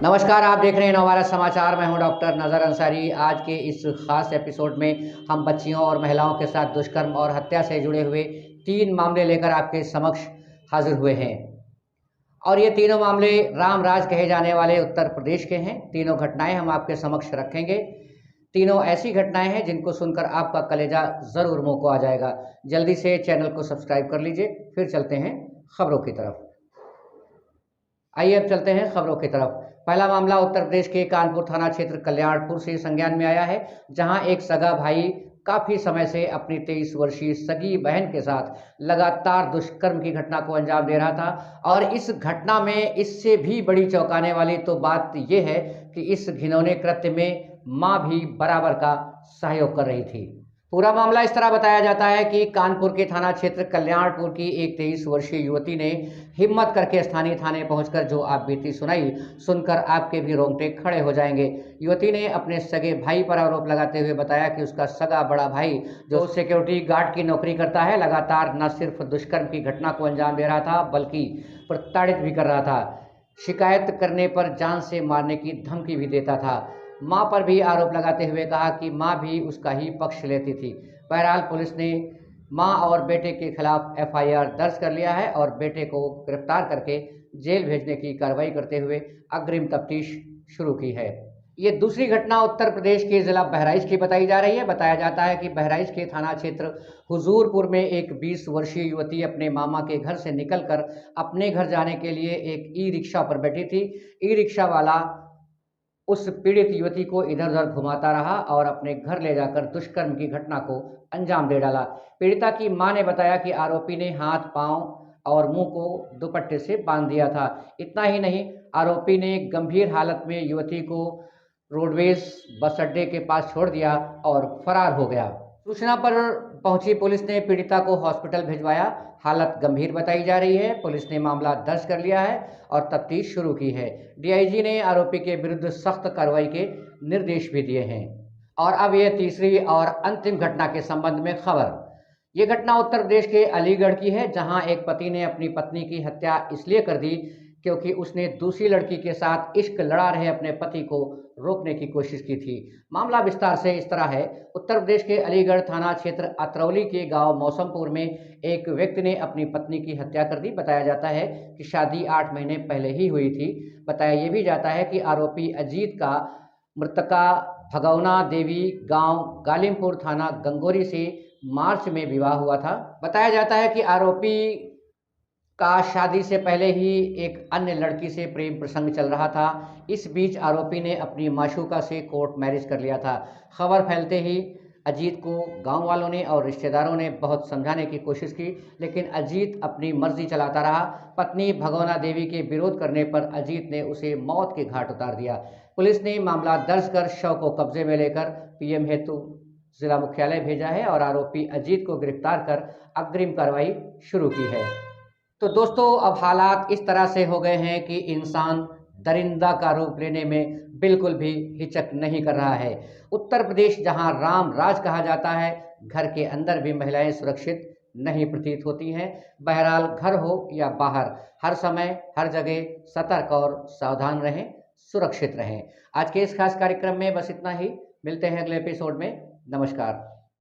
नमस्कार, आप देख रहे हैं नवभारत समाचार। मैं हूं डॉक्टर नज़र अंसारी। आज के इस खास एपिसोड में हम बच्चियों और महिलाओं के साथ दुष्कर्म और हत्या से जुड़े हुए 3 मामले लेकर आपके समक्ष हाजिर हुए हैं। और ये तीनों मामले रामराज कहे जाने वाले उत्तर प्रदेश के हैं। तीनों घटनाएं हम आपके समक्ष रखेंगे। तीनों ऐसी घटनाएं हैं जिनको सुनकर आपका कलेजा ज़रूर मुँह को आ जाएगा। जल्दी से चैनल को सब्सक्राइब कर लीजिए। फिर चलते हैं खबरों की तरफ। आइए अब चलते हैं खबरों की तरफ। पहला मामला उत्तर प्रदेश के कानपुर थाना क्षेत्र कल्याणपुर से संज्ञान में आया है, जहां एक सगा भाई काफी समय से अपनी 23 वर्षीय सगी बहन के साथ लगातार दुष्कर्म की घटना को अंजाम दे रहा था। और इस घटना में इससे भी बड़ी चौंकाने वाली तो बात यह है कि इस घिनौने कृत्य में मां भी बराबर का सहयोग कर रही थी। पूरा मामला इस तरह बताया जाता है कि कानपुर के थाना क्षेत्र कल्याणपुर की एक 23 वर्षीय युवती ने हिम्मत करके स्थानीय थाने पहुंचकर जो आप बीती सुनाई, सुनकर आपके भी रोंगटे खड़े हो जाएंगे। युवती ने अपने सगे भाई पर आरोप लगाते हुए बताया कि उसका सगा बड़ा भाई, जो सिक्योरिटी गार्ड की नौकरी करता है, लगातार न सिर्फ दुष्कर्म की घटना को अंजाम दे रहा था बल्कि प्रताड़ित भी कर रहा था। शिकायत करने पर जान से मारने की धमकी भी देता था। मां पर भी आरोप लगाते हुए कहा कि मां भी उसका ही पक्ष लेती थी। बहरहाल पुलिस ने मां और बेटे के खिलाफ एफआईआर दर्ज कर लिया है और बेटे को गिरफ्तार करके जेल भेजने की कार्रवाई करते हुए अग्रिम तफ्तीश शुरू की है। ये दूसरी घटना उत्तर प्रदेश के जिला बहराइच की बताई जा रही है। बताया जाता है कि बहराइच के थाना क्षेत्र हुजूरपुर में एक 20 वर्षीय युवती अपने मामा के घर से निकलकर अपने घर जाने के लिए एक ई रिक्शा पर बैठी थी। ई रिक्शा वाला उस पीड़ित युवती को इधर उधर घुमाता रहा और अपने घर ले जाकर दुष्कर्म की घटना को अंजाम दे डाला। पीड़िता की मां ने बताया कि आरोपी ने हाथ, पांव और मुंह को दुपट्टे से बांध दिया था। इतना ही नहीं, आरोपी ने गंभीर हालत में युवती को रोडवेज बस अड्डे के पास छोड़ दिया और फरार हो गया। सूचना पर पहुंची पुलिस ने पीड़िता को हॉस्पिटल भिजवाया। हालत गंभीर बताई जा रही है। पुलिस ने मामला दर्ज कर लिया है और तफ्तीश शुरू की है। डीआईजी ने आरोपी के विरुद्ध सख्त कार्रवाई के निर्देश भी दिए हैं। और अब यह तीसरी और अंतिम घटना के संबंध में खबर। यह घटना उत्तर प्रदेश के अलीगढ़ की है, जहां एक पति ने अपनी पत्नी की हत्या इसलिए कर दी क्योंकि उसने दूसरी लड़की के साथ इश्क लड़ा रहे अपने पति को रोकने की कोशिश की थी। मामला विस्तार से इस तरह है। उत्तर प्रदेश के अलीगढ़ थाना क्षेत्र अतरौली के गांव मौसमपुर में एक व्यक्ति ने अपनी पत्नी की हत्या कर दी। बताया जाता है कि शादी 8 महीने पहले ही हुई थी। बताया यह भी जाता है कि आरोपी अजीत का मृतका भगवना देवी गांव गालिमपुर थाना गंगोरी से मार्च में विवाह हुआ था। बताया जाता है कि आरोपी का शादी से पहले ही एक अन्य लड़की से प्रेम प्रसंग चल रहा था। इस बीच आरोपी ने अपनी माशूका से कोर्ट मैरिज कर लिया था। खबर फैलते ही अजीत को गांव वालों ने और रिश्तेदारों ने बहुत समझाने की कोशिश की, लेकिन अजीत अपनी मर्जी चलाता रहा। पत्नी भगवना देवी के विरोध करने पर अजीत ने उसे मौत के घाट उतार दिया। पुलिस ने मामला दर्ज कर शव को कब्जे में लेकर पीएम हेतु जिला मुख्यालय भेजा है और आरोपी अजीत को गिरफ्तार कर अग्रिम कार्रवाई शुरू की है। तो दोस्तों, अब हालात इस तरह से हो गए हैं कि इंसान दरिंदा का रूप लेने में बिल्कुल भी हिचक नहीं कर रहा है। उत्तर प्रदेश, जहां राम राज कहा जाता है, घर के अंदर भी महिलाएं सुरक्षित नहीं प्रतीत होती हैं। बहरहाल, घर हो या बाहर, हर समय हर जगह सतर्क और सावधान रहें, सुरक्षित रहें। आज के इस खास कार्यक्रम में बस इतना ही। मिलते हैं अगले एपिसोड में। नमस्कार।